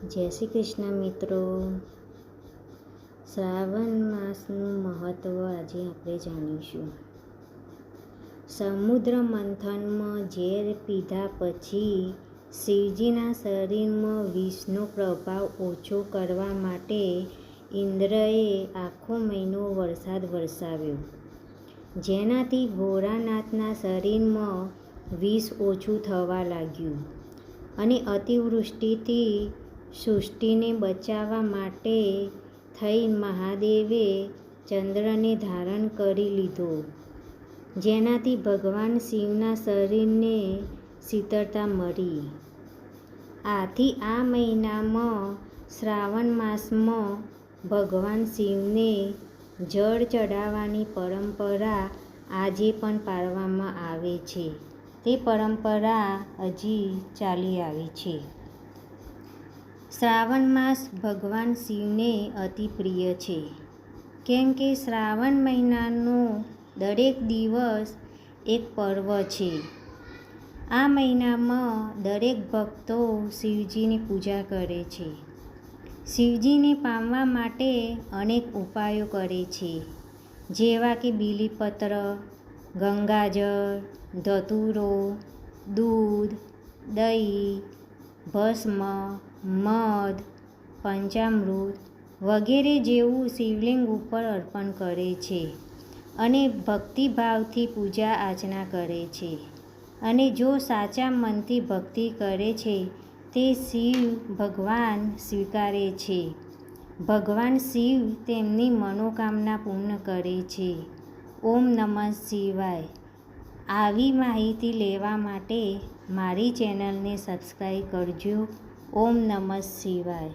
જય શ્રી કૃષ્ણ મિત્રો. શ્રાવણ માસનું મહત્ત્વ આજે આપણે જાણીશું. સમુદ્ર મંથનમાં ઝેર પીધા પછી શિવજીના શરીરમાં વિષનો પ્રભાવ ઓછો કરવા માટે ઇન્દ્રએ આખો મહિનો વરસાદ વરસાવ્યો, જેનાથી ભોળાનાથના શરીરમાં વિષ ઓછું થવા લાગ્યું અને અતિવૃષ્ટિથી સૃષ્ટિને બચાવવા માટે થઈ મહાદેવે ચંદ્રને ધારણ કરી લીધો, જેનાથી ભગવાન શિવના શરીરને શીતળતા મળી. આથી આ મહિનામાં શ્રાવણ માસમાં ભગવાન શિવને જળ ચડાવવાની પરંપરા આજે પણ પાળવામાં આવે છે. તે પરંપરા હજી ચાલી આવી છે. શ્રાવણ માસ ભગવાન શિવને અતિ પ્રિય છે, કેમ કે શ્રાવણ મહિનાનો દરેક દિવસ એક પર્વ છે. આ મહિનામાં દરેક ભક્તો શિવજીની પૂજા કરે છે. શિવજીને પામવા માટે અનેક ઉપાયો કરે છે, જેવા કે બીલીપત્ર, ગંગાજળ, ધતૂરો, દૂધ, દહીં, ભસ્મ, મધ, પંચામૃત વગેરે જેવું શિવલિંગ ઉપર અર્પણ કરે છે અને ભક્તિભાવથી પૂજા અર્ચના કરે છે. અને જો સાચા મનથી ભક્તિ કરે છે તે શિવ ભગવાન સ્વીકારે છે. ભગવાન શિવ તેમની મનોકામના પૂર્ણ કરે છે. ઓમ નમઃ શિવાય. આવી માહિતી લેવા માટે મારી ચેનલને સબસ્ક્રાઈબ કરજો. ઓમ નમઃ શિવાય.